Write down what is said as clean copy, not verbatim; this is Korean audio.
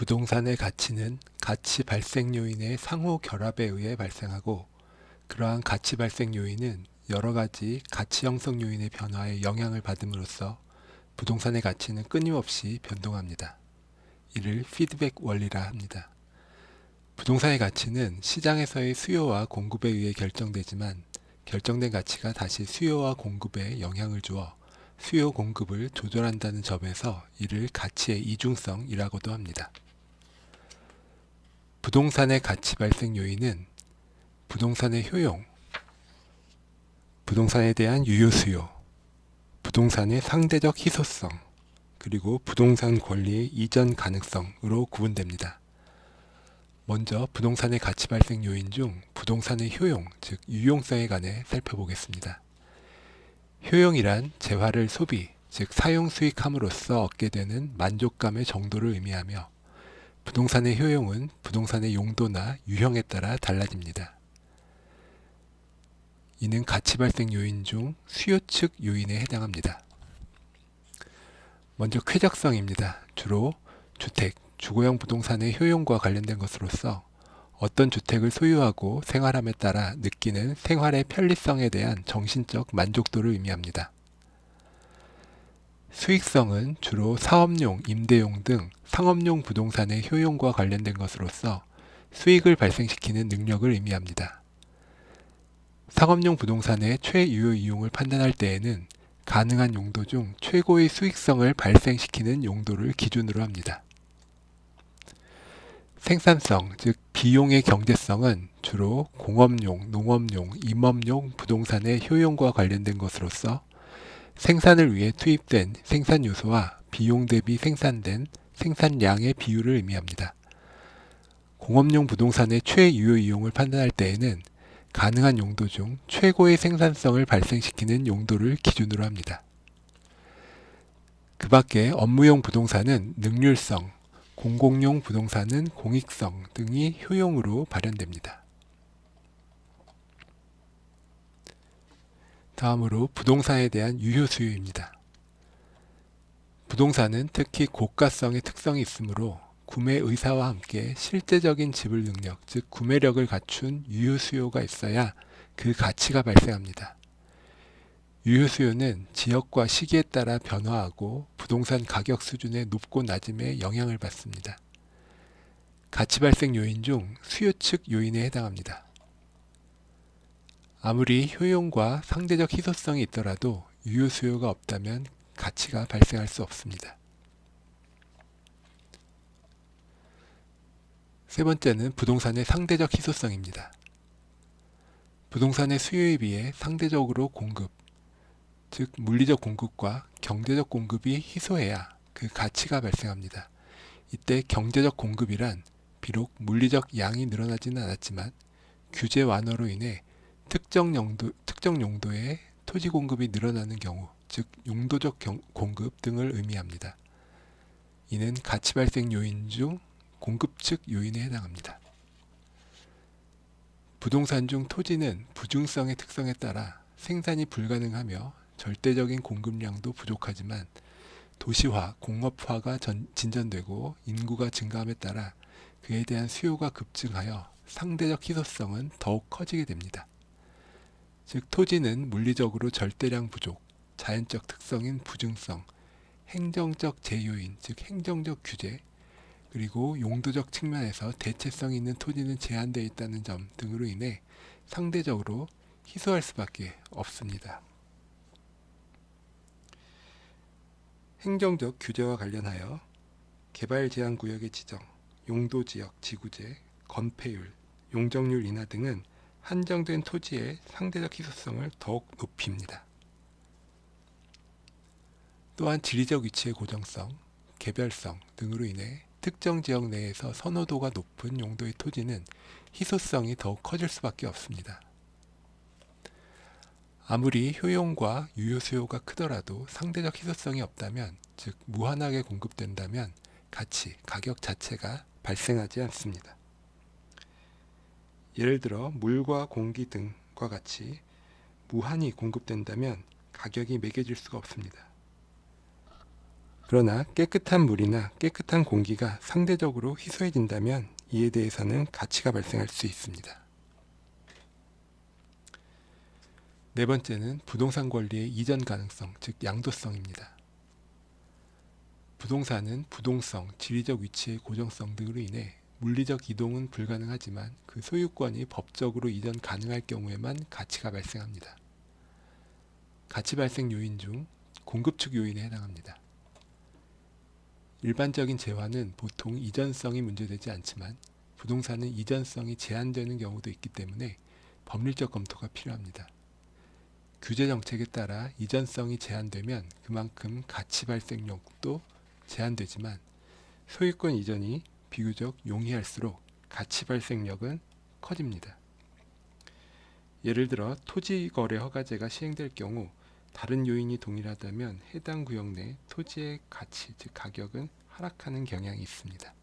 부동산의 가치는 가치 발생 요인의 상호 결합에 의해 발생하고, 그러한 가치 발생 요인은 여러 가지 가치 형성 요인의 변화에 영향을 받음으로써 부동산의 가치는 끊임없이 변동합니다. 이를 피드백 원리라 합니다. 부동산의 가치는 시장에서의 수요와 공급에 의해 결정되지만, 결정된 가치가 다시 수요와 공급에 영향을 주어 수요 공급을 조절한다는 점에서 이를 가치의 이중성이라고도 합니다. 부동산의 가치 발생 요인은 부동산의 효용, 부동산에 대한 유효 수요, 부동산의 상대적 희소성, 그리고 부동산 권리의 이전 가능성으로 구분됩니다. 먼저 부동산의 가치 발생 요인 중 부동산의 효용, 즉 유용성에 관해 살펴보겠습니다. 효용이란 재화를 소비, 즉 사용 수익함으로써 얻게 되는 만족감의 정도를 의미하며, 부동산의 효용은 부동산의 용도나 유형에 따라 달라집니다. 이는 가치 발생 요인 중 수요 측 요인에 해당합니다. 먼저 쾌적성입니다. 주로 주택, 주거용 부동산의 효용과 관련된 것으로서 어떤 주택을 소유하고 생활함에 따라 느끼는 생활의 편리성에 대한 정신적 만족도를 의미합니다. 수익성은 주로 사업용, 임대용 등 상업용 부동산의 효용과 관련된 것으로서 수익을 발생시키는 능력을 의미합니다. 상업용 부동산의 최유효 이용을 판단할 때에는 가능한 용도 중 최고의 수익성을 발생시키는 용도를 기준으로 합니다. 생산성, 즉 비용의 경제성은 주로 공업용, 농업용, 임업용 부동산의 효용과 관련된 것으로서 생산을 위해 투입된 생산 요소와 비용 대비 생산된 생산량의 비율을 의미합니다. 공업용 부동산의 최유효 이용을 판단할 때에는 가능한 용도 중 최고의 생산성을 발생시키는 용도를 기준으로 합니다. 그 밖에 업무용 부동산은 능률성, 공공용 부동산은 공익성 등이 효용으로 발현됩니다. 다음으로 부동산에 대한 유효 수요입니다. 부동산은 특히 고가성의 특성이 있으므로 구매 의사와 함께 실제적인 지불 능력, 즉 구매력을 갖춘 유효 수요가 있어야 그 가치가 발생합니다. 유효 수요는 지역과 시기에 따라 변화하고 부동산 가격 수준의 높고 낮음에 영향을 받습니다. 가치 발생 요인 중 수요 측 요인에 해당합니다. 아무리 효용과 상대적 희소성이 있더라도 유효 수요가 없다면 가치가 발생할 수 없습니다. 세 번째는 부동산의 상대적 희소성입니다. 부동산의 수요에 비해 상대적으로 공급, 즉 물리적 공급과 경제적 공급이 희소해야 그 가치가 발생합니다. 이때 경제적 공급이란 비록 물리적 양이 늘어나지는 않았지만 규제 완화로 인해 특정 용도의 토지 공급이 늘어나는 경우, 즉 용도적 공급 등을 의미합니다. 이는 가치 발생 요인 중 공급 측 요인에 해당합니다. 부동산 중 토지는 부중성의 특성에 따라 생산이 불가능하며 절대적인 공급량도 부족하지만 도시화, 공업화가 진전되고 인구가 증가함에 따라 그에 대한 수요가 급증하여 상대적 희소성은 더욱 커지게 됩니다. 즉 토지는 물리적으로 절대량 부족, 자연적 특성인 부증성, 행정적 제요인, 즉 행정적 규제, 그리고 용도적 측면에서 대체성 있는 토지는 제한되어 있다는 점 등으로 인해 상대적으로 희소할 수밖에 없습니다. 행정적 규제와 관련하여 개발 제한 구역의 지정, 용도 지역, 지구제, 건폐율, 용적률 인하 등은 한정된 토지의 상대적 희소성을 더욱 높입니다. 또한 지리적 위치의 고정성, 개별성 등으로 인해 특정 지역 내에서 선호도가 높은 용도의 토지는 희소성이 더욱 커질 수밖에 없습니다. 아무리 효용과 유효 수요가 크더라도 상대적 희소성이 없다면, 즉 무한하게 공급된다면 가격 자체가 발생하지 않습니다. 예를 들어 물과 공기 등과 같이 무한히 공급된다면 가격이 매겨질 수가 없습니다. 그러나 깨끗한 물이나 깨끗한 공기가 상대적으로 희소해진다면 이에 대해서는 가치가 발생할 수 있습니다. 네 번째는 부동산 권리의 이전 가능성, 즉 양도성입니다. 부동산은 부동성, 지리적 위치의 고정성 등으로 인해 물리적 이동은 불가능하지만 그 소유권이 법적으로 이전 가능할 경우에만 가치가 발생합니다. 가치 발생 요인 중 공급축 요인에 해당합니다. 일반적인 재화는 보통 이전성이 문제되지 않지만 부동산은 이전성이 제한되는 경우도 있기 때문에 법률적 검토가 필요합니다. 규제 정책에 따라 이전성이 제한되면 그만큼 가치 발생력도 제한되지만 소유권 이전이 비교적 용이할수록 가치 발생력은 커집니다. 예를 들어 토지거래 허가제가 시행될 경우 다른 요인이 동일하다면 해당 구역 내 토지의 가치, 즉 가격은 하락하는 경향이 있습니다.